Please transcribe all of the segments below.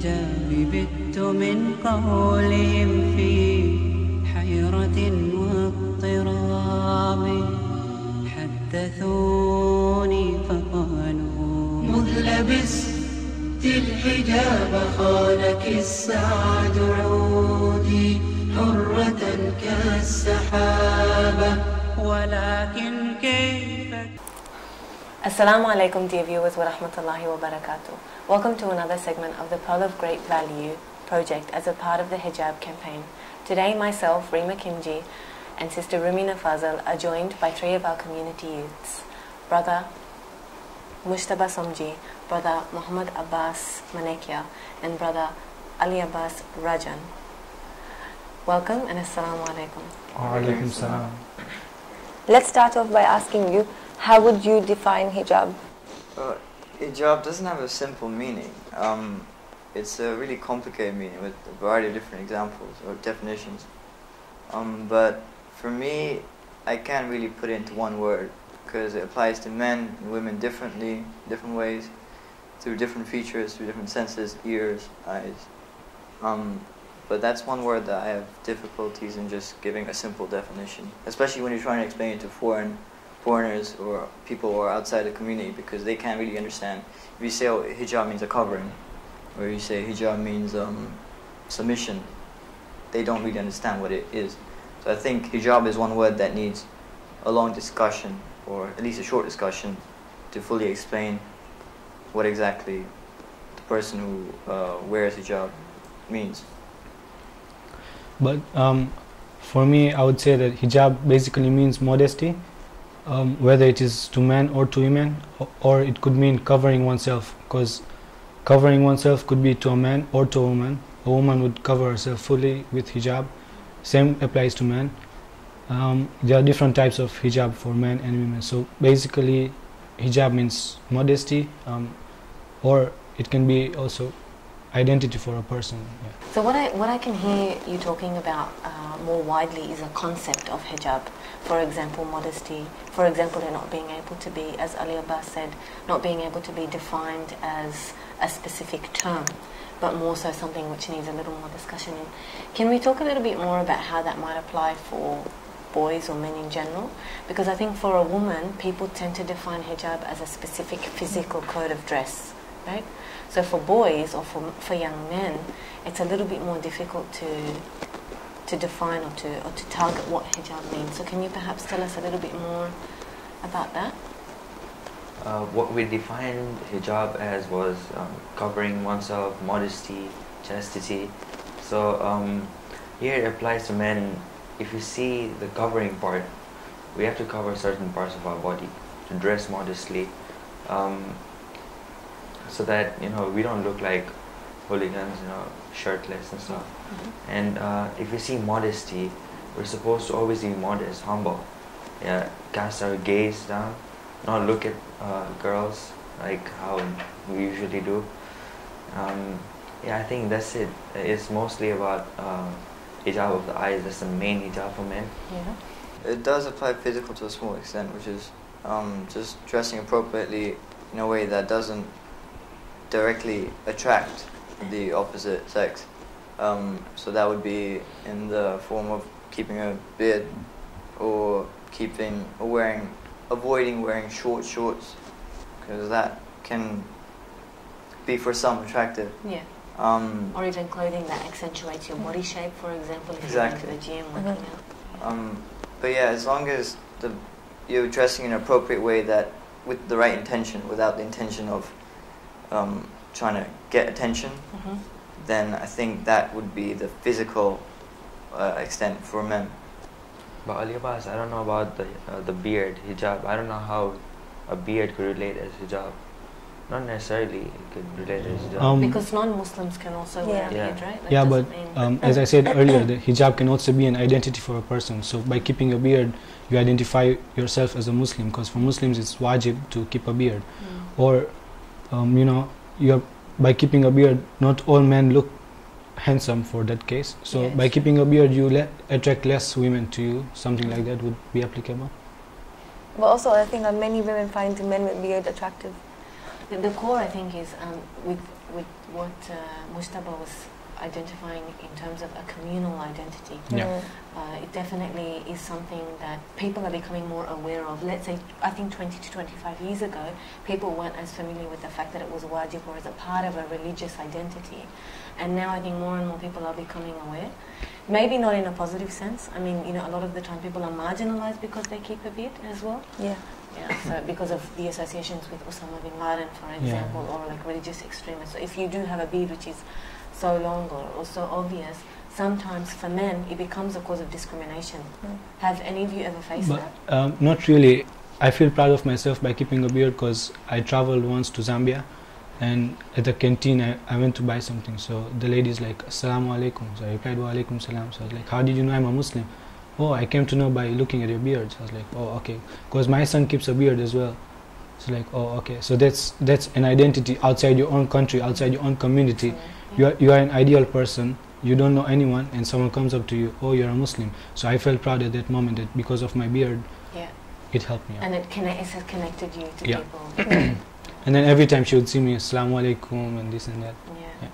الحجاب بت من قولهم في حيرة واضطراب حدثوني فقالوا مذ لبست الحجاب خانك السعد عودي حرة كالسحابة ولكن كيف. Assalamu alaikum, dear viewers, wa rahmatullahi wa barakatuh. Welcome to another segment of the Pearl of Great Value project as a part of the Hijab campaign. Today, myself, Reema Kimji, and Sister Rumina Fazal are joined by three of our community youths. Brother Mushtaba Somji, Brother Muhammad Abbas Manekia, and Brother Ali Abbas Rajan. Welcome and Assalamu alaikum. Wa alaikum salam. Let's start off by asking you, how would you define hijab? Hijab doesn't have a simple meaning. It's a really complicated meaning with a variety of different examples or definitions. But for me, I can't really put it into one word because it applies to men and women differently, different ways, through different features, through different senses, ears, eyes. But that's one word that I have difficulties in just giving a simple definition, especially when you're trying to explain it to foreigners or people who are outside the community, because they can't really understand. If you say, oh, hijab means a covering, or you say hijab means submission, they don't really understand what it is. So I think hijab is one word that needs a long discussion, or at least a short discussion, to fully explain what exactly the person who wears hijab means. But for me, I would say that hijab basically means modesty, whether it is to men or to women, or it could mean covering oneself, because covering oneself could be to a man or to a woman. A woman would cover herself fully with hijab. Same applies to men. There are different types of hijab for men and women. So basically, hijab means modesty, or it can be also identity for a person. Yeah. So what I can hear you talking about more widely is a concept of hijab. For example, modesty. For example, it not being able to be, as Ali Abbas said, not being able to be defined as a specific term, but more so something which needs a little more discussion in. Can we talk a little bit more about how that might apply for boys or men in general? Because I think for a woman, people tend to define hijab as a specific physical code of dress, right? So for boys or for young men, it's a little bit more difficult to define or to target what hijab means. So can you perhaps tell us a little bit more about that? What we defined hijab as was covering oneself, modesty, chastity. So here it applies to men. If you see the covering part, we have to cover certain parts of our body to dress modestly, so that we don't look like hooligans, shirtless and stuff. Mm-hmm. And if you see modesty, we're supposed to always be modest, humble. Yeah, cast our gaze down, not look at girls like how we usually do. Yeah, I think that's it. It's mostly about hijab of the eyes. That's the main hijab for men. Yeah. It does apply physical to a small extent, which is just dressing appropriately in a way that doesn't directly attract the opposite sex. So that would be in the form of keeping a beard, or avoiding wearing short shorts, because that can be for some attractive. Yeah. Or even clothing that accentuates your body shape, for example, if exactly. you're going to the gym working out. But yeah, as long as you're dressing in an appropriate way, that with the right intention, without the intention of trying to get attention, then I think that would be the physical extent for men. But Ali Abbas, I don't know about the beard, hijab. I don't know how a beard could relate as hijab. Not necessarily it could relate as hijab. Because non-Muslims can also wear a beard, right? That yeah, but as I said earlier, the hijab can also be an identity for a person. So by keeping a beard, you identify yourself as a Muslim, because for Muslims it's wajib to keep a beard. Or, by keeping a beard, not all men look handsome for that case. So by keeping a beard, you attract less women to you. Something like that would be applicable. But also, I think that many women find men with beard attractive. The core, I think, is with what Mujtaba was identifying in terms of a communal identity. Yeah. It definitely is something that people are becoming more aware of. Let's say, I think 20 to 25 years ago, people weren't as familiar with the fact that it was wajib or as a part of a religious identity. And now I think more and more people are becoming aware. Maybe not in a positive sense. I mean, you know, a lot of the time people are marginalized because they keep a beard as well. Yeah. Yeah, so because of the associations with Osama bin Laden, for example, or like religious extremists. So if you do have a beard which is so long or so obvious, sometimes for men it becomes a cause of discrimination. Have any of you ever faced that? Not really. I feel proud of myself by keeping a beard because I traveled once to Zambia, and at the canteen I went to buy something. So the lady's like, Assalamu alaikum. So I replied, Wa alaikum salam. So I was like, how did you know I'm a Muslim? Oh, I came to know by looking at your beard. So I was like, oh, okay. Because my son keeps a beard as well. So like, oh, okay. So that's an identity outside your own country, outside your own community. You are an ideal person. You don't know anyone, and someone comes up to you, oh, you're a Muslim. So I felt proud at that moment that because of my beard, it helped me out. And it has connected you to people. And then every time she would see me, Assalamu alaikum, and this and that. Yeah.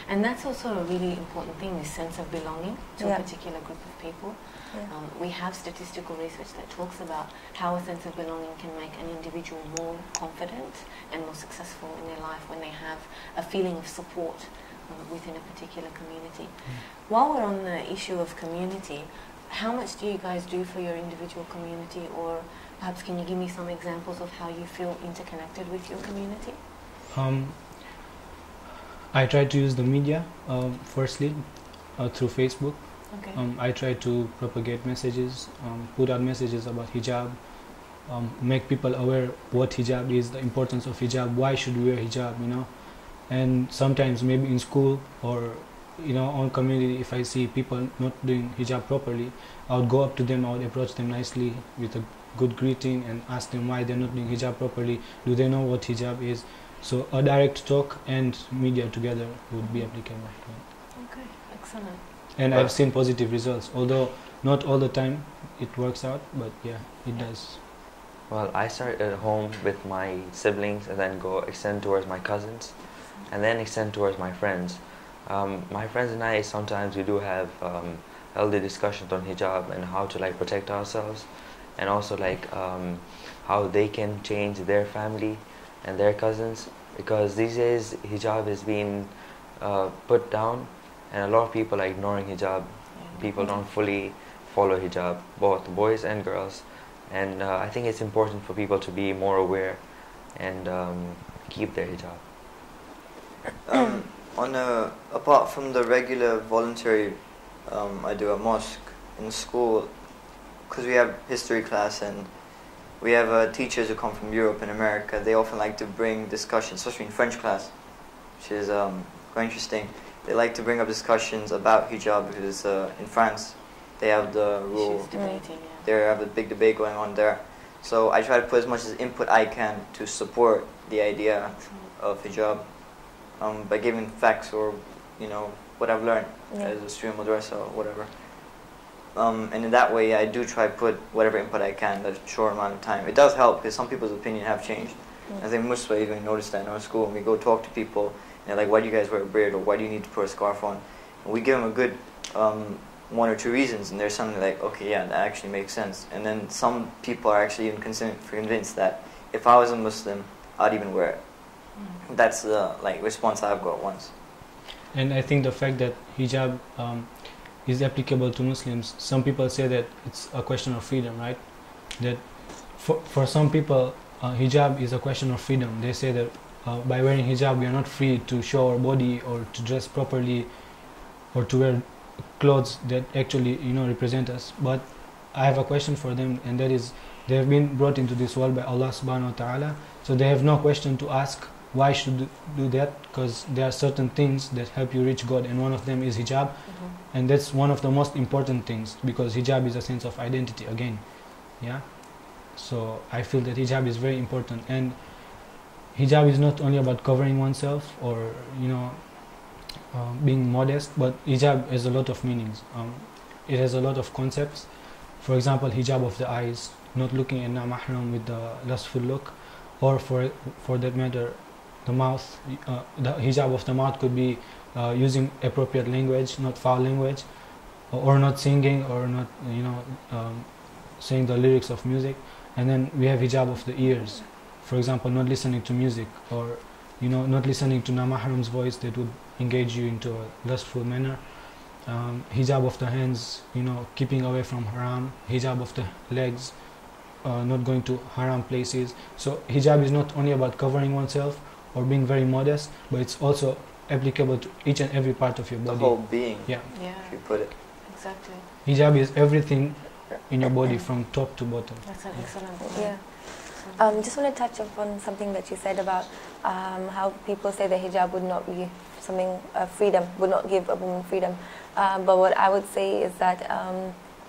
And that's also a really important thing, this sense of belonging to a particular group of people. We have statistical research that talks about how a sense of belonging can make an individual more confident and more successful in their life when they have a feeling of support within a particular community. While we're on the issue of community, how much do you guys do for your individual community, or perhaps can you give me some examples of how you feel interconnected with your community? I try to use the media, firstly, through Facebook. Okay. I try to propagate messages, put out messages about hijab, make people aware what hijab is, the importance of hijab, why should we wear hijab, you know. And sometimes maybe in school or on community, if I see people not doing hijab properly, I would go up to them, I would approach them nicely with a good greeting and ask them why they're not doing hijab properly, do they know what hijab is. So a direct talk and media together would be applicable. Okay, excellent. And I've seen positive results, although not all the time it works out, but yeah, it does. Well, I start at home with my siblings and then extend towards my cousins and then extend towards my friends. My friends and I, sometimes we do have healthy discussions on hijab and how to like protect ourselves, and also like how they can change their family and their cousins, because these days hijab is being put down and a lot of people are ignoring hijab. People don't fully follow hijab, both boys and girls, and I think it's important for people to be more aware and keep their hijab. Apart from the regular voluntary I do at mosque, in school, because we have history class and we have teachers who come from Europe and America, they often like to bring discussions, especially in French class, which is quite interesting. They like to bring up discussions about hijab because in France they have the rule, they have a big debate going on there. So I try to put as much as input I can to support the idea of hijab by giving facts or what I've learned as a student madrasa or whatever. And in that way I do try to put whatever input I can in a short amount of time. It does help because some people's opinion have changed. I think Mustafa even noticed that in our school when we go talk to people. They're like, why do you guys wear a beard, or why do you need to put a scarf on? And we give them a good one or two reasons, and there's something like, okay, yeah, that actually makes sense. And then some people are actually even convinced that if I was a Muslim, I'd even wear it. That's the response I've got once. And I think the fact that hijab is applicable to Muslims, some people say that it's a question of freedom, right? That for some people, hijab is a question of freedom. They say that by wearing hijab we are not free to show our body or to dress properly or to wear clothes that actually represent us. But I have a question for them, and that is, they have been brought into this world by Allah subhanahu wa ta'ala, so they have no question to ask why should do that, because there are certain things that help you reach God, and one of them is hijab. And that's one of the most important things, because hijab is a sense of identity again. So I feel that hijab is very important, and hijab is not only about covering oneself or being modest, but hijab has a lot of meanings. It has a lot of concepts. For example, hijab of the eyes, not looking at mahram with the lustful look, or for that matter, the mouth. The hijab of the mouth could be using appropriate language, not foul language, or not singing, or not saying the lyrics of music. And then we have hijab of the ears, for example, not listening to music, or not listening to namahram's voice that would engage you into a lustful manner. Hijab of the hands, keeping away from haram. Hijab of the legs, not going to haram places. So hijab is not only about covering oneself or being very modest, but it's also applicable to each and every part of your body. The whole being, Yeah. if you put it. Exactly. Hijab is everything in your body from top to bottom. That's an excellent point. Yeah. Just want to touch upon something that you said about how people say that hijab would not be something freedom, would not give a woman freedom. But what I would say is that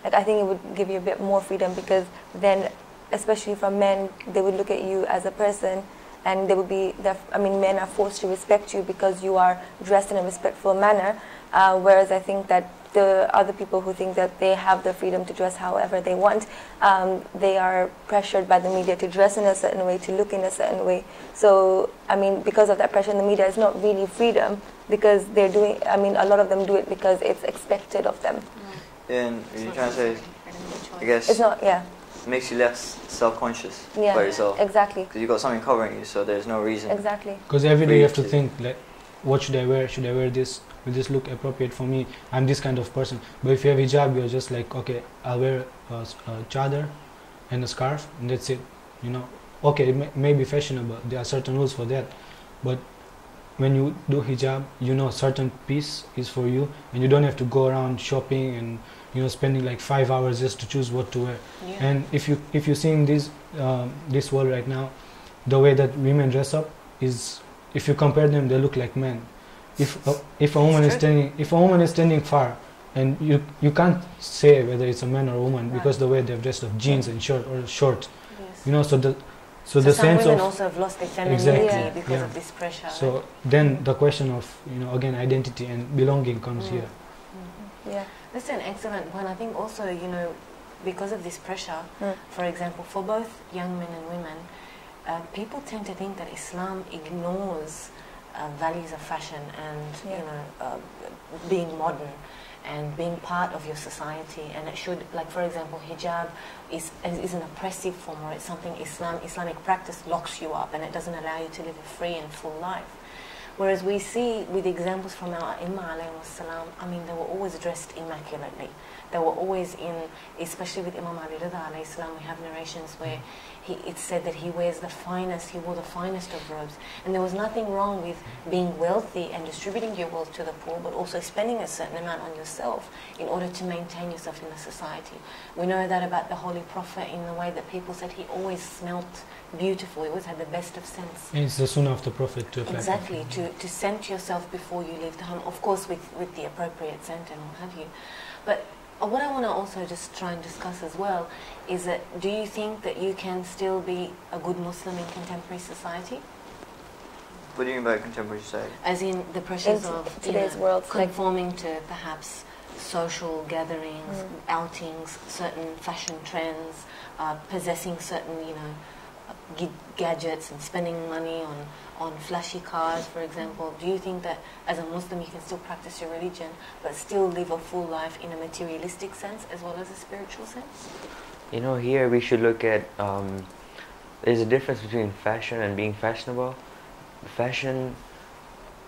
I think it would give you a bit more freedom, because then, especially from men, they would look at you as a person, and they would be, men are forced to respect you because you are dressed in a respectful manner. Whereas I think that the other people who think that they have the freedom to dress however they want, they are pressured by the media to dress in a certain way, to look in a certain way. So, because of that pressure in the media, it's not really freedom, because they're doing, a lot of them do it because it's expected of them. And you're trying to say, I guess, It's not, yeah. it makes you less self-conscious Yeah, by yourself. exactly. Because you got something covering you, so there's no reason. Exactly. Because every day you have to Free to- think, like, what should I wear? Should I wear this? Will this look appropriate for me? I'm this kind of person. But if you have hijab, you're just like, okay, I'll wear a chadar and a scarf, and that's it. Okay, it may be fashionable. There are certain rules for that. But when you do hijab, certain piece is for you, and you don't have to go around shopping and spending like 5 hours just to choose what to wear. Yeah. And if you're seeing this world right now, the way that women dress up is, if you compare them, they look like men. If a woman is standing far, and you can't say whether it's a man or a woman, because the way they've dressed up, jeans and shirt or short, Yes. so the some sense women of, also have lost their femininity Exactly, because yeah. of this pressure. so then the question of again, identity and belonging comes here. Yeah. That's an excellent point. I think also, because of this pressure, for example, for both young men and women, people tend to think that Islam ignores values of fashion and being modern and being part of your society, and it should, like for example, hijab is an oppressive form, or it's something Islamic practice locks you up and it doesn't allow you to live a free and full life. Whereas we see with examples from our Imam alayhi salam, they were always dressed immaculately. They were always especially with Imam Ali Rida alayhi salam, we have narrations where it's said that he wore the finest of robes. And there was nothing wrong with being wealthy and distributing your wealth to the poor, but also spending a certain amount on yourself in order to maintain yourself in the society. We know that about the Holy Prophet in the way that people said he always smelt beautiful, he always had the best of scents. And it's the sunnah of the Prophet to apply. Exactly, to scent yourself before you leave the home, of course with the appropriate scent and what have you. But what I want to also just try and discuss as well is that, do you think that you can still be a good Muslim in contemporary society? What do you mean by contemporary society? As in the pressures In of today's world, like- conforming to perhaps social gatherings, outings, certain fashion trends, possessing certain, gadgets and spending money on flashy cars, for example. Do you think that as a Muslim you can still practice your religion but still live a full life in a materialistic sense as well as a spiritual sense? Here we should look at, there's a difference between fashion and being fashionable. Fashion,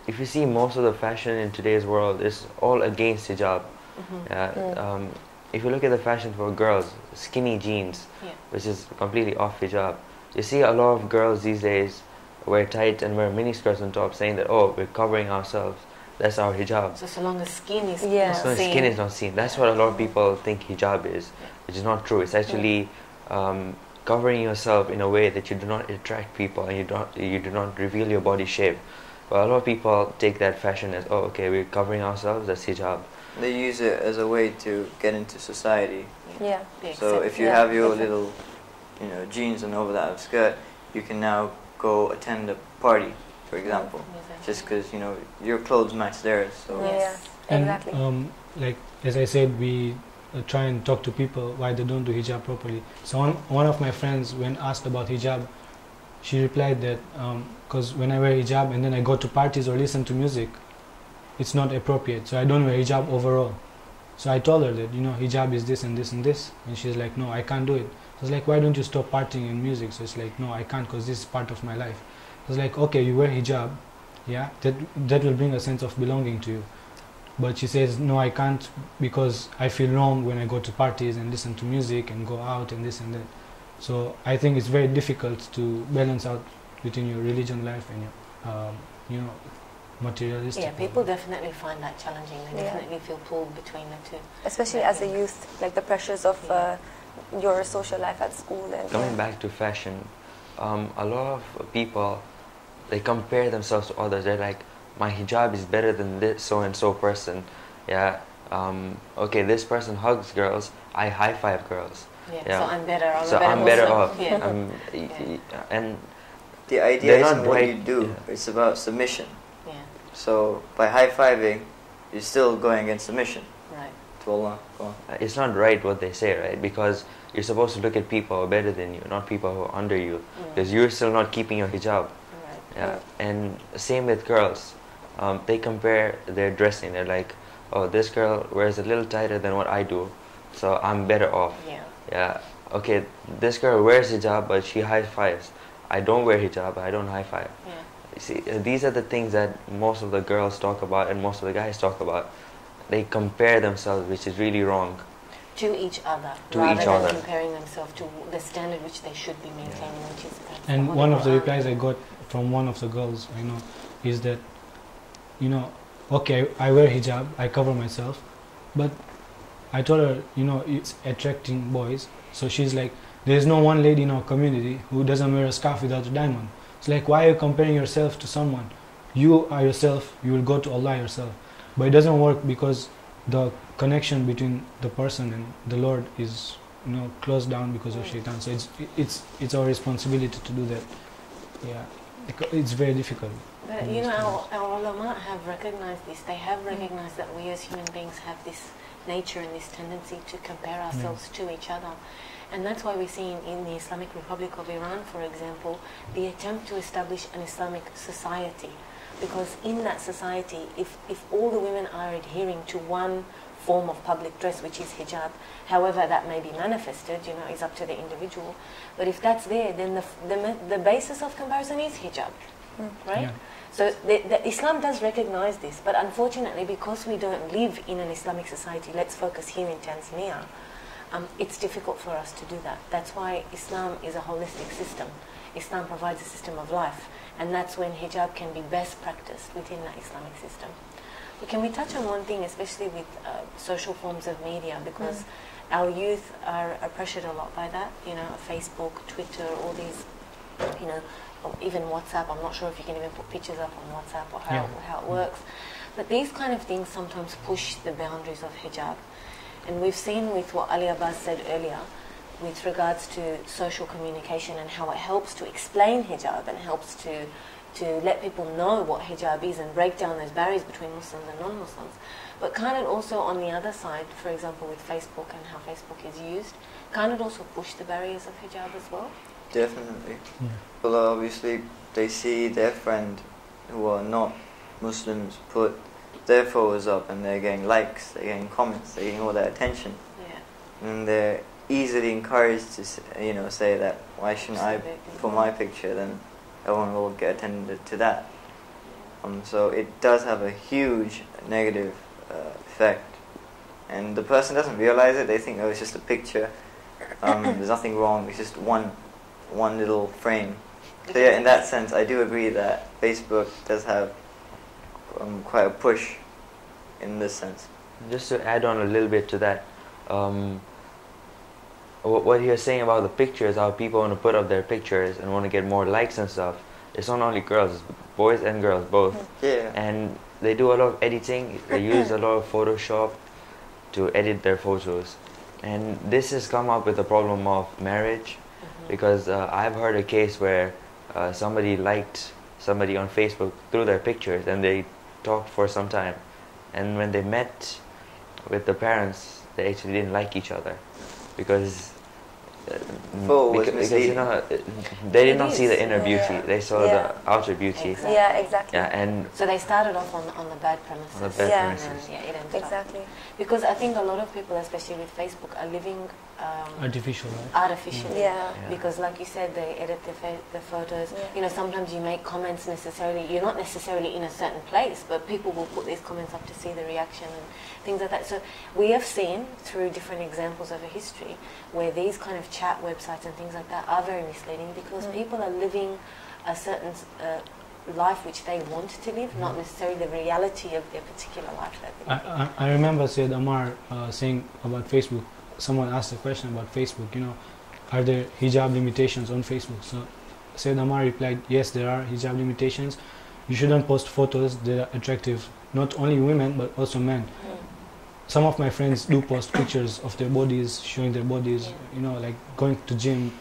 if you see most of the fashion in today's world, is all against hijab. If you look at the fashion for girls, skinny jeans, which is completely off hijab. You see a lot of girls these days wear tight and wear mini skirts on top, saying that, oh, we're covering ourselves, that's our hijab. So long as skin is Yeah. not So seen. skin is not seen. That's what a lot of people think hijab is, which is not true. It's actually covering yourself in a way that you do not attract people and you do not reveal your body shape. But a lot of people take that fashion as, oh, okay, we're covering ourselves, that's hijab. They use it as a way to get into society. Yeah. Be So accepted. if you Yeah, have your exactly. little, jeans and over that skirt, you can now go attend a party, for example, Exactly. just because your clothes match theirs. So Yes. Yeah, exactly. And like as I said, we try and talk to people why they don't do hijab properly. So one of my friends, when asked about hijab, she replied that because when I wear hijab and then I go to parties or listen to music, it's not appropriate. So I don't wear hijab overall. So I told her that, you know, hijab is this and this and this. And she's like, no, I can't do it. I was like, why don't you stop partying in music? So it's like, no, I can't because this is part of my life. I was like, okay, you wear hijab, yeah, that will bring a sense of belonging to you. But she says, no, I can't because I feel wrong when I go to parties and listen to music and go out and this and that. So I think it's very difficult to balance out between your religion life and your, you know, materialistic. Yeah, people definitely find that challenging. They Yeah. definitely feel pulled between the two. Especially as a youth, like the pressures of your social life at school. And Coming back to fashion, a lot of people, they compare themselves to others. They're like, my hijab is better than this so-and-so person. Yeah. Okay, this person hugs girls, I high-five girls. Yeah, Yeah. so I'm better. So I'm better off. Yeah. And The idea They're isn't not what right, you do, yeah. it's about submission. Yeah, So by high-fiving, you're still going against submission right. to Allah. Go on. it's not right what they say, right? Because you're supposed to look at people who are better than you, not people who are under you. Because you're still not keeping your hijab. Right. Yeah. And same with girls. They compare their dressing. They're like, oh, this girl wears a little tighter than what I do, so I'm better off. Yeah. Yeah. Okay, this girl wears hijab, but she high fives. I don't wear hijab, I don't high five. Yeah. You see, these are the things that most of the girls talk about and most of the guys talk about. They compare themselves, which is really wrong. To each other, To rather each than other. comparing themselves to the standard which they should be maintaining, which is perhaps And the one of the Quran. replies I got from one of the girls I know is that, you know, okay, I wear hijab, I cover myself, but I told her, you know, it's attracting boys. So she's like, there's no one lady in our community who doesn't wear a scarf without a diamond. It's like, why are you comparing yourself to someone? You are yourself, you will go to Allah yourself. But it doesn't work because the connection between the person and the Lord is, you know, closed down because of shaitan. So it's our responsibility to do that. Yeah, it's very difficult. But you know, our ulama have recognized this. They have recognized that we as human beings have this nature and this tendency to compare ourselves to each other. And that's why we see in the Islamic Republic of Iran, for example, the attempt to establish an Islamic society. Because in that society, if all the women are adhering to one form of public dress, which is hijab, however that may be manifested, you know, is up to the individual. But if that's there, then the basis of comparison is hijab, right? Yeah. So the Islam does recognize this, but unfortunately, because we don't live in an Islamic society, let's focus here in Tanzania, it's difficult for us to do that. That's why Islam is a holistic system. Islam provides a system of life, and that's when hijab can be best practiced within that Islamic system. But can we touch on one thing, especially with social forms of media, because our youth are pressured a lot by that, you know, Facebook, Twitter, all these, you know, or even WhatsApp. I'm not sure if you can even put pictures up on WhatsApp or how it works. But these kind of things sometimes push the boundaries of hijab. And we've seen with what Ali Abbas said earlier, with regards to social communication and how it helps to explain hijab and helps to let people know what hijab is and break down those barriers between Muslims and non-Muslims. But can it also, on the other side, for example with Facebook and how Facebook is used, can it also push the barriers of hijab as well? Definitely. Yeah. Well, obviously, they see their friend who are not Muslims put their photos up and they're getting likes, they're getting comments, they're getting all that attention. Yeah. And they're easily encouraged to say that, why shouldn't I put my picture, then everyone will get attended to that. So it does have a huge negative effect. And the person doesn't realize it, they think, oh, it's just a picture, there's nothing wrong, it's just one little frame. So yeah, in that sense, I do agree that Facebook does have quite a push in this sense. Just to add on a little bit to that, what you're saying about the pictures, how people want to put up their pictures and want to get more likes and stuff, it's not only girls, it's boys and girls both. Yeah. And they do a lot of editing, they use a lot of Photoshop to edit their photos. And this has come up with the problem of marriage, because I've heard a case where somebody liked somebody on Facebook through their pictures and they talked for some time. And when they met with the parents, they actually didn't like each other, because Full was because misleading. they did It not see is. the inner beauty. Yeah. They saw Yeah. the outer beauty. Exactly. Yeah, exactly. Yeah, and So they started off on the bad premises. On the bad Yeah. And premises. then, it ended up. Exactly. Because I think a lot of people, especially with Facebook, are living Artificial, right? artificially. Yeah. Yeah. Because like you said, they edit the photos. Yeah. You know, sometimes you make comments necessarily, you're not necessarily in a certain place, but people will put these comments up to see the reaction and things like that. So we have seen through different examples over history where these kind of chat websites and things like that are very misleading because people are living a certain life which they want to live, not necessarily the reality of their particular life that they live. I remember Said Amar saying about Facebook. Someone asked a question about Facebook, are there hijab limitations on Facebook? So Said Amar replied, yes, there are hijab limitations. You shouldn't post photos that are attractive, not only women but also men. Some of my friends do post pictures of their bodies, showing their bodies, like going to gym.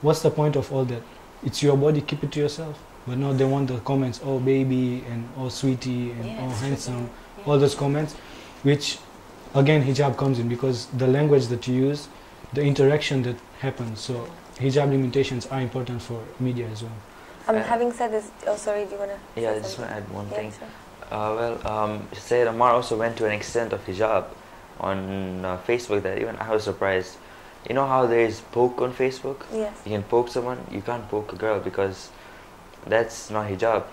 What's the point of all that? It's your body, keep it to yourself. But now they want the comments, oh baby, and oh sweetie, and Yeah, oh it's handsome, true. all those comments, which again hijab comes in because the language that you use, the interaction that happens. So hijab limitations are important for media as well. Having said this, oh sorry, do you want to? yeah, I just want to add one thing. Sure. Sayyid Ammar also went to an extent of hijab on Facebook that even I was surprised. You know how there is poke on Facebook? Yes. You can poke someone, you can't poke a girl because that's not hijab.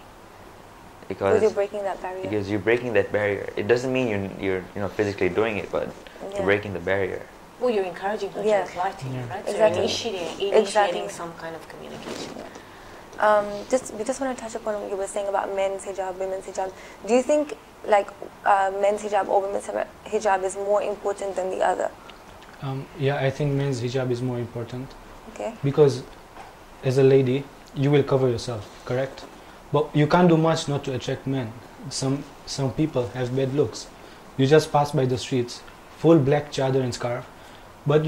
Because you're breaking that barrier. Because you're breaking that barrier. It doesn't mean you're physically doing it, but you're breaking the barrier. Well, you're encouraging her Yeah. to reply to you, right? Exactly. So you're initiating Exactly. some kind of communication. We just want to touch upon what you were saying about men's hijab, women's hijab. Do you think men's hijab or women's hijab is more important than the other? Yeah, I think men's hijab is more important Okay. because as a lady, you will cover yourself, correct? But you can't do much not to attract men. Some people have bad looks. You just pass by the streets, full black chadar and scarf, but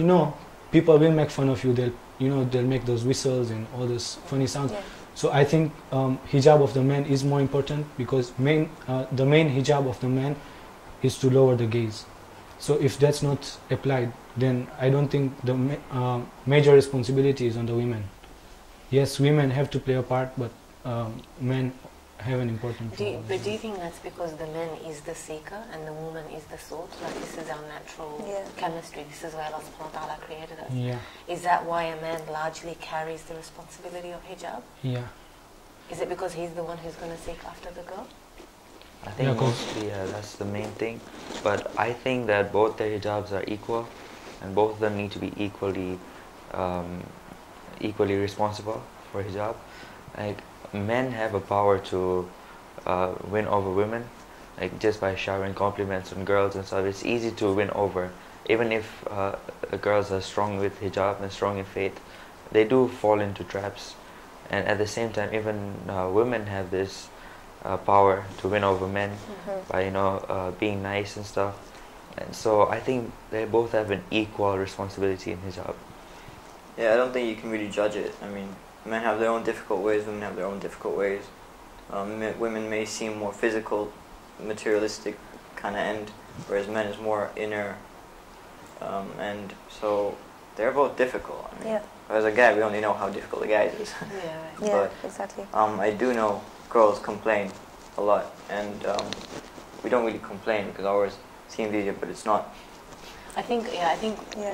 people will make fun of you. They'll make those whistles and all those funny sounds. Yeah. So I think hijab of the men is more important because the main hijab of the man is to lower the gaze. So if that's not applied, then I don't think the major responsibility is on the women. Yes, women have to play a part, but men have an important role. But do you think that's because the man is the seeker and the woman is the sought? Like this is our natural chemistry, this is where Allah subhanahu wa ta'ala created us. Yeah, Is that why a man largely carries the responsibility of hijab? yeah. Is it because he's the one who's going to seek after the girl? I think Yeah, 'cause- mostly that's the main thing. But I think that both their hijabs are equal, and both of them need to be equally responsible for hijab. Like men have a power to win over women, like just by showering compliments on girls and stuff. It's easy to win over, even if girls are strong with hijab and strong in faith. They do fall into traps, and at the same time, even women have this power to win over men by being nice and stuff. And so I think they both have an equal responsibility in hijab. Yeah, I don't think you can really judge it. I mean, men have their own difficult ways, women have their own difficult ways. Women may seem more physical, materialistic kind of end, whereas men is more inner. And so they're both difficult. I mean, as a guy, we only know how difficult the guy is. Yeah, right. Yeah, But, exactly. I do know girls complain a lot, and we don't really complain because ours seems easier, but it's not. I think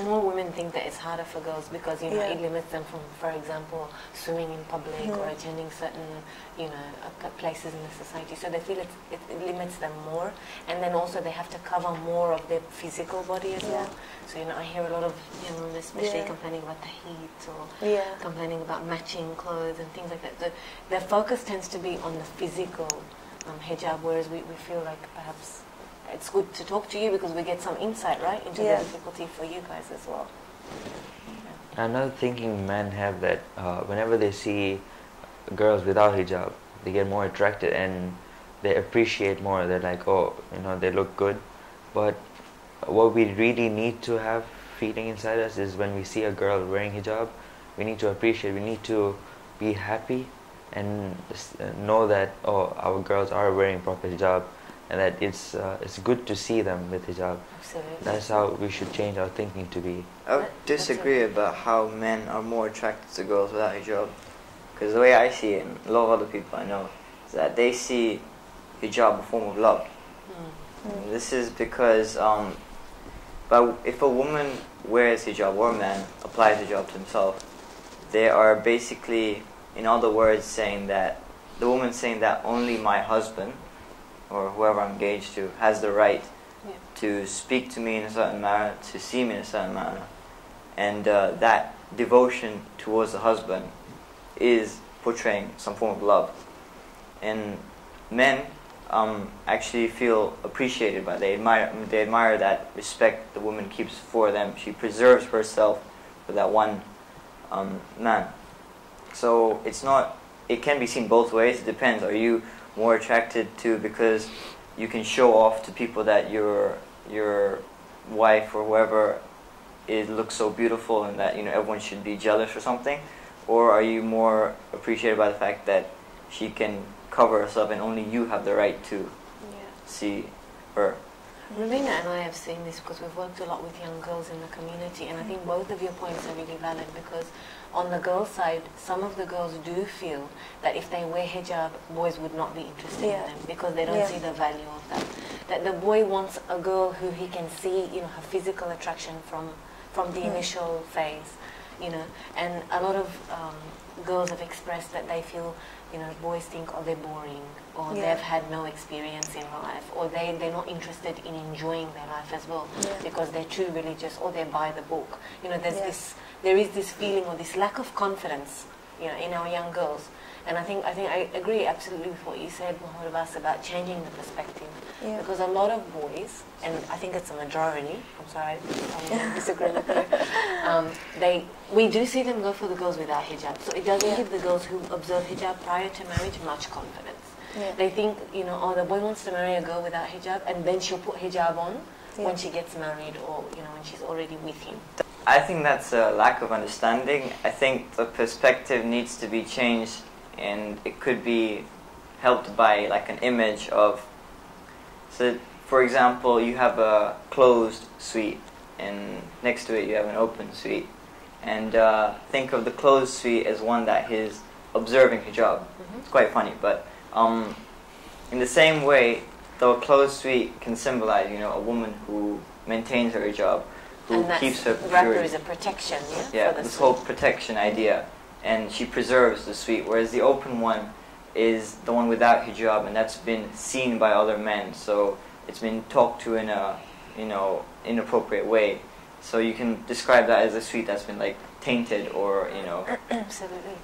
more women think that it's harder for girls because it limits them from, for example, swimming in public or attending certain places in the society. So they feel it limits them more, and then also they have to cover more of their physical body as well. So I hear a lot of young women, especially complaining about the heat or complaining about matching clothes and things like that. So their focus tends to be on the physical hijab, whereas we feel like perhaps it's good to talk to you because we get some insight, right, into the difficulty for you guys as well. Another thinking men have that whenever they see girls without hijab, they get more attracted and they appreciate more. They're like, oh, they look good. But what we really need to have feeling inside us is when we see a girl wearing hijab, we need to appreciate, we need to be happy and know that, oh, our girls are wearing proper hijab, and that it's good to see them with hijab. Absolutely. That's how we should change our thinking to be. I would disagree about how men are more attracted to girls without hijab. Because the way I see it, and a lot of other people I know, is that they see hijab a form of love. This is because but if a woman wears hijab or a man applies hijab to himself, they are basically, in other words, saying that the woman's saying that only my husband or whoever I'm engaged to has the right to speak to me in a certain manner, to see me in a certain manner, and that devotion towards the husband is portraying some form of love. And men actually feel appreciated by, they admire that respect the woman keeps for them. She preserves herself for that one man. So it's not, it can be seen both ways. It depends. Are you more attracted to because you can show off to people that your wife or whoever looks so beautiful and that everyone should be jealous or something? Or are you more appreciated by the fact that she can cover herself and only you have the right to see her? Ravina and I have seen this because we've worked a lot with young girls in the community, and I think both of your points are really valid, because on the girls' side, some of the girls do feel that if they wear hijab, boys would not be interested in them because they don't see the value of that. That the boy wants a girl who he can see, her physical attraction from the initial phase, and a lot of girls have expressed that they feel, boys think, they're boring, or they've had no experience in life, or they're not interested in enjoying their life as well because they're too religious, or they buy the book. There is this feeling or this lack of confidence, in our young girls. And I think I agree absolutely with what you said, Muhammad Abbas, about changing the perspective. Because a lot of boys, and I think it's a majority, I'm sorry, I disagree with you, we do see them go for the girls without hijab. So it doesn't give the girls who observe hijab prior to marriage much confidence. They think, the boy wants to marry a girl without hijab, and then she'll put hijab on when she gets married, or when she's already with him. I think that's a lack of understanding. I think the perspective needs to be changed, and it could be helped by like an image of, so for example, you have a closed suite and next to it you have an open suite, and think of the closed suite as one that is observing hijab. It's quite funny, but in the same way, the closed suite can symbolize, a woman who maintains her hijab, who keeps her purity. Wrapper is a protection, for this whole protection idea, and she preserves the suite. Whereas the open one is the one without hijab, and that's been seen by other men. So it's been talked to in a inappropriate way. So you can describe that as a suite that's been like tainted or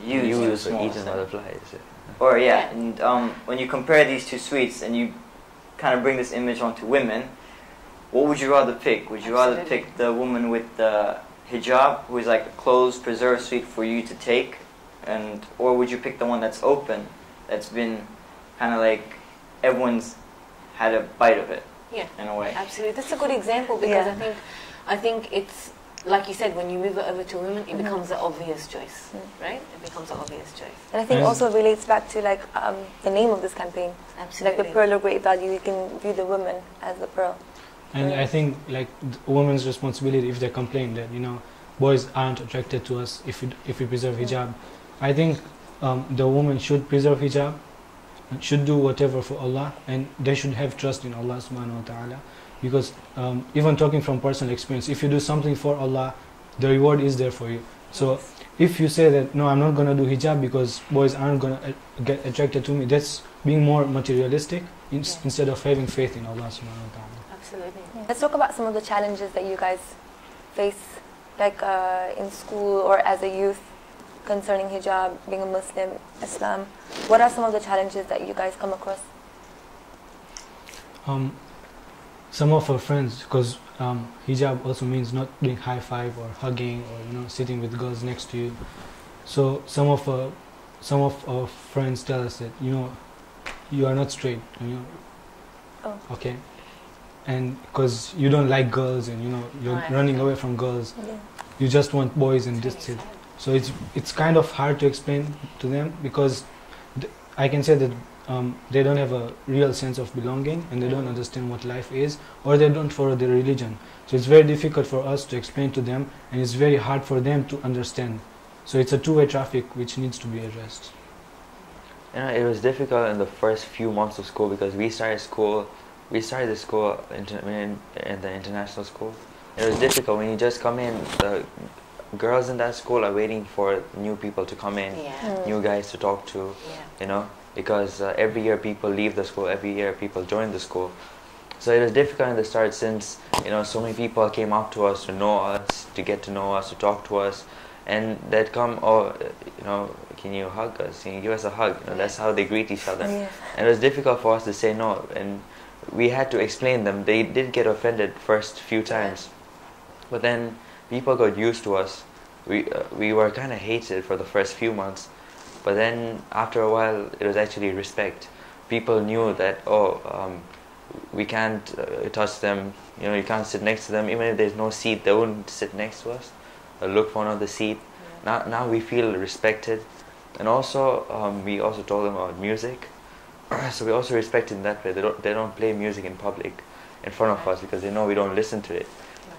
used or eaten by the flies. Or and when you compare these two suites and you kind of bring this image onto women, what would you rather pick? Would you rather pick the woman with the hijab, who is like a closed, preserved suite for you to take, or would you pick the one that's open, that's been kind of like everyone's had a bite of it, in a way? Absolutely, that's a good example, because I think it's like you said, when you move it over to women, it becomes an obvious choice, right? It becomes an obvious choice. And I think also relates back to like the name of this campaign. Absolutely. Like the pearl of great value, you can view the woman as the pearl. And I think like a woman's responsibility, if they complain that boys aren't attracted to us if we preserve hijab, I think the woman should preserve hijab, and should do whatever for Allah, and they should have trust in Allah subhanahu wa ta'ala. Because even talking from personal experience, if you do something for Allah, the reward is there for you. So if you say that, no, I'm not going to do hijab because boys aren't going to get attracted to me, that's being more materialistic instead of having faith in Allah subhanahu wa ta'ala. Absolutely. Let's talk about some of the challenges that you guys face, like in school or as a youth, concerning hijab, being a Muslim, Islam. What are some of the challenges that you guys come across? Some of our friends, because hijab also means not doing high five or hugging or sitting with girls next to you. So some of our friends tell us that you are not straight, okay, and because you don't like girls and you're running away from girls, you just want boys and that's it. So it's kind of hard to explain to them, because I can say that they don't have a real sense of belonging, and they don't understand what life is, or they don't follow their religion. So it's very difficult for us to explain to them, and it's very hard for them to understand. So it's a two-way traffic which needs to be addressed. You know, it was difficult in the first few months of school because we started the school in the international school. It was difficult when you just come in. The girls in that school are waiting for new people to come in, new guys to talk to, you know, because every year people leave the school, every year people join the school. So it was difficult in the start since, you know, so many people came up to us to know us, to get to know us, to talk to us, and they'd come, oh, you know, can you hug us? Can you give us a hug? You know, that's how they greet each other. And it was difficult for us to say no, and we had to explain them. They did get offended first few times, but then people got used to us. We were kind of hated for the first few months, but then after a while it was actually respect. People knew that, we can't touch them, you know, you can't sit next to them. Even if there's no seat, they wouldn't sit next to us or look for another seat. Now we feel respected. And also we also told them about music. So we also respect in that way. They don't play music in public in front of us because they know we don't listen to it.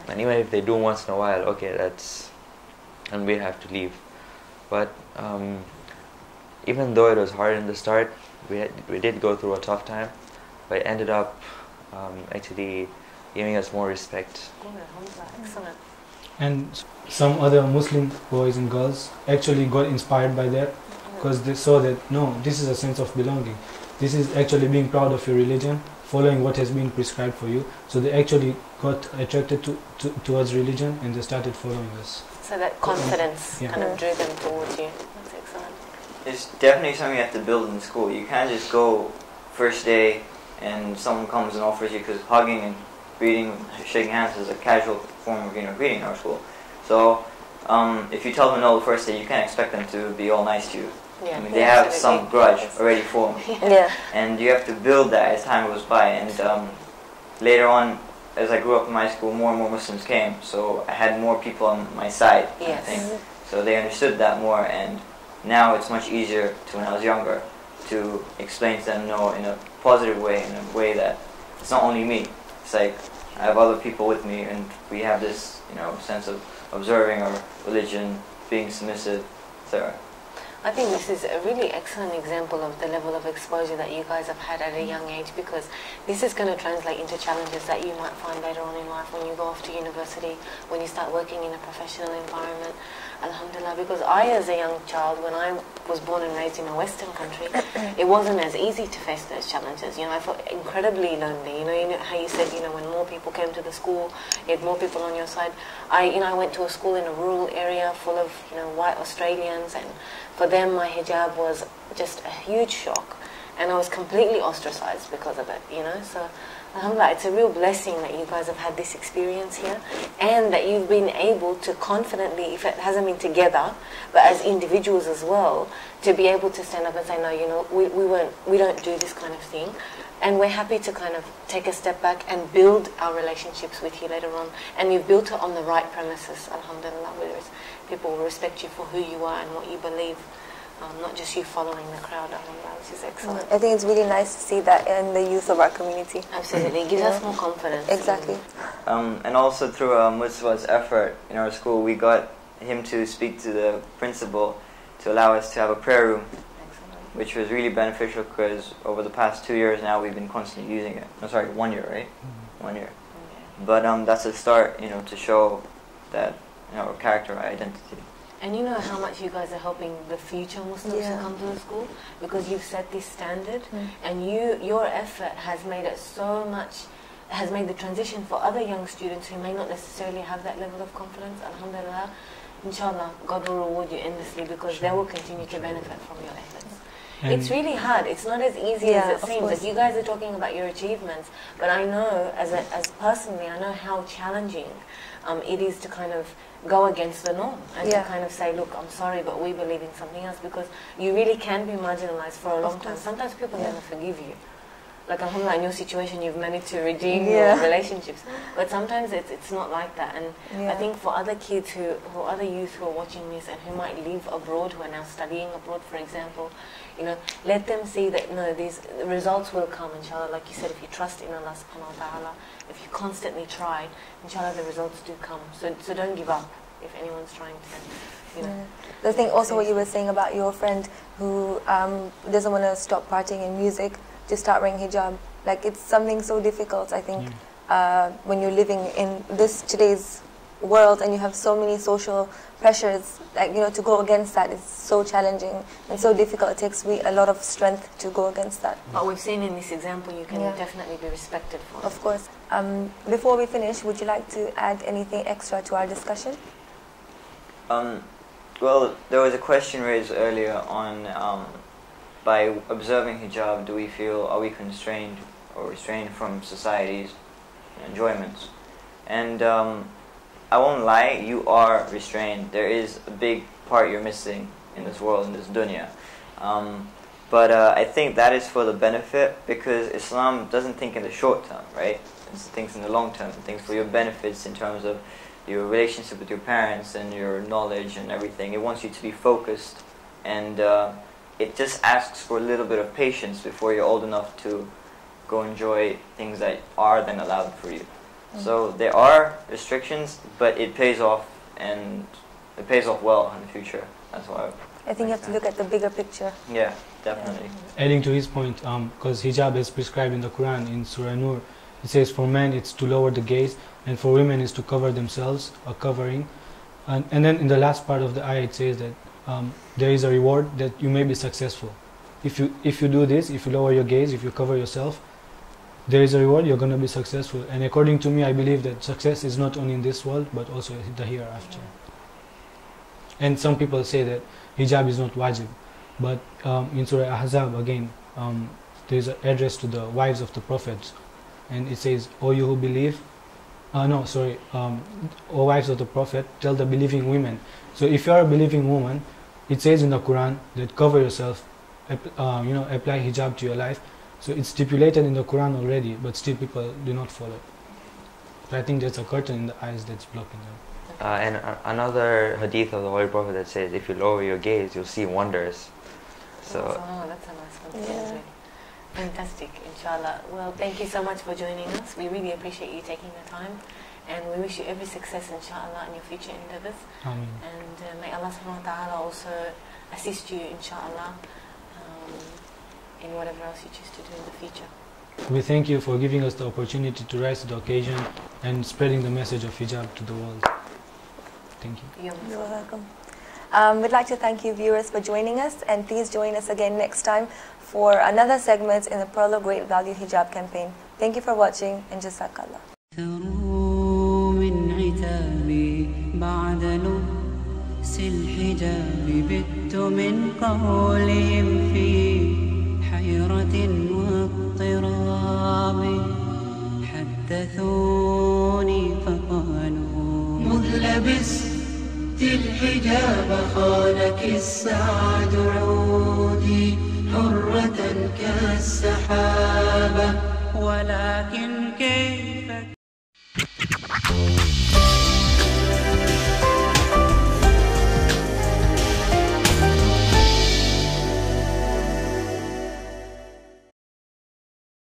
And even if they do once in a while, okay, and we have to leave. But even though it was hard in the start, we did go through a tough time, but it ended up actually giving us more respect. Excellent. And some other Muslim boys and girls actually got inspired by that, because they saw that, no, this is a sense of belonging. This is actually being proud of your religion, following what has been prescribed for you. So they actually got attracted towards religion, and they started following us. So that confidence kind of drew them towards you. That's excellent. It's definitely something you have to build in school. You can't just go first day and someone comes and offers you, because hugging and greeting, shaking hands is a casual form of greeting in our school. So if you tell them no the first day, you can't expect them to be all nice to you. I mean, they have some grudge already formed. And you have to build that as time goes by. And later on, as I grew up in my school, more and more Muslims came. So I had more people on my side, I think. So they understood that more. And now it's much easier to, when I was younger, to explain to them no in a positive way, in a way that it's not only me. It's like I have other people with me, and we have this, sense of observing our religion, being submissive, etc. I think this is a really excellent example of the level of exposure that you guys have had at a young age, because this is going to translate into challenges that you might find later on in life when you go off to university, when you start working in a professional environment. Alhamdulillah, because I, as a young child, when I was born and raised in a Western country, it wasn't as easy to face those challenges. I felt incredibly lonely. You know how you said, when more people came to the school, you had more people on your side. I went to a school in a rural area full of, white Australians, and for them, my hijab was just a huge shock, and I was completely ostracized because of it. So. Alhamdulillah, it's a real blessing that you guys have had this experience here, and that you've been able to confidently, if it hasn't been together, but as individuals as well, to be able to stand up and say, no, we don't do this kind of thing, and we're happy to kind of take a step back and build our relationships with you later on, and you've built it on the right premises, alhamdulillah, where people will respect you for who you are and what you believe. Not just you following the crowd, which is excellent. I think it's really nice to see that in the youth of our community. Absolutely, it gives us more confidence. Exactly. And also through Mustafa's effort in our school, we got him to speak to the principal to allow us to have a prayer room, which was really beneficial, because over the past 2 years now we've been constantly using it. No, sorry, 1 year, right? 1 year. But that's a start, to show that our character, our identity. And you know how much you guys are helping the future Muslims to come to the school, because you've set this standard, and your effort has made it has made the transition for other young students who may not necessarily have that level of confidence. Alhamdulillah, inshallah, God will reward you endlessly, because they will continue to benefit from your efforts. And it's really hard. It's not as easy as it seems. Like, you guys are talking about your achievements, but I know, as personally, I know how challenging it is to kind of go against the norm and to kind of say, look, I'm sorry, but we believe in something else, because you really can be marginalized for a long time. Sometimes people never forgive you. like alhamdulillah, in your situation you've managed to redeem Yeah. your relationships. But sometimes it's not like that. And Yeah. I think for other kids who other youth who are watching this and who might live abroad, who are now studying abroad, for example, you know, let them see that these results will come, inshallah. Like you said, if you trust in Allah subhanahu wa ta'ala, if you constantly try, inshallah the results do come. So don't give up if anyone's trying to, you know. The thing also what you were saying about your friend who doesn't want to stop partying in music, just start wearing hijab. Like it's something so difficult, I think, when you're living in this today's world and you have so many social pressures, like, you know, to go against that is so challenging and so difficult. It takes a lot of strength to go against that. But we've seen in this example you can definitely be respected for it. Of course. Before we finish, would you like to add anything extra to our discussion? Well, there was a question raised earlier on by observing hijab, are we constrained or restrained from society's enjoyments? And I won't lie, you are restrained. There is a big part you're missing in this world, in this dunya. But I think that is for the benefit, because Islam doesn't think in the short term, right? It thinks in the long term. It thinks for your benefits in terms of your relationship with your parents and your knowledge and everything. It wants you to be focused, and it just asks for a little bit of patience before you're old enough to go enjoy things that are then allowed for you. So there are restrictions, but it pays off, and it pays off well in the future. That's why I think you have to look at the bigger picture. Yeah, definitely. Adding to his point, because hijab is prescribed in the Quran, in Surah Nur, it says for men it's to lower the gaze, and for women it's to cover themselves, a covering. And then in the last part of the ayah it says that there is a reward, that you may be successful. If you do this, if you lower your gaze, if you cover yourself, there is a reward, you're going to be successful. And according to me, I believe that success is not only in this world, but also the hereafter. And some people say that hijab is not wajib. But in Surah Ahzab, again, there is an address to the wives of the prophets. And it says, O you who believe, O wives of the prophet, tell the believing women. So if you are a believing woman, it says in the Quran that cover yourself, apply hijab to your life. So it's stipulated in the Quran already, but still people do not follow. So I think there's a curtain in the eyes that's blocking them. And another hadith of the Holy Prophet that says, if you lower your gaze, you'll see wonders. So that's a nice one. Yeah. Fantastic, inshallah. Well, thank you so much for joining us. We really appreciate you taking the time, and we wish you every success, inshallah, in your future endeavors. Ameen. And may Allah subhanahu wa ta'ala also assist you, inshallah, in whatever else you choose to do in the future. We thank you for giving us the opportunity to rise to the occasion and spreading the message of hijab to the world. Thank you. You're welcome. We'd like to thank you viewers for joining us, and please join us again next time for another segment in the Pearl of Great Value Hijab campaign. Thank you for watching, and Jazakallah. من عتابي بعد لبس الحجاب بت من قولهم في حيرة واضطراب حدثوني فقالوا مذ لبست الحجاب خانك السعد عودي حرة كالسحابة ولكن كيف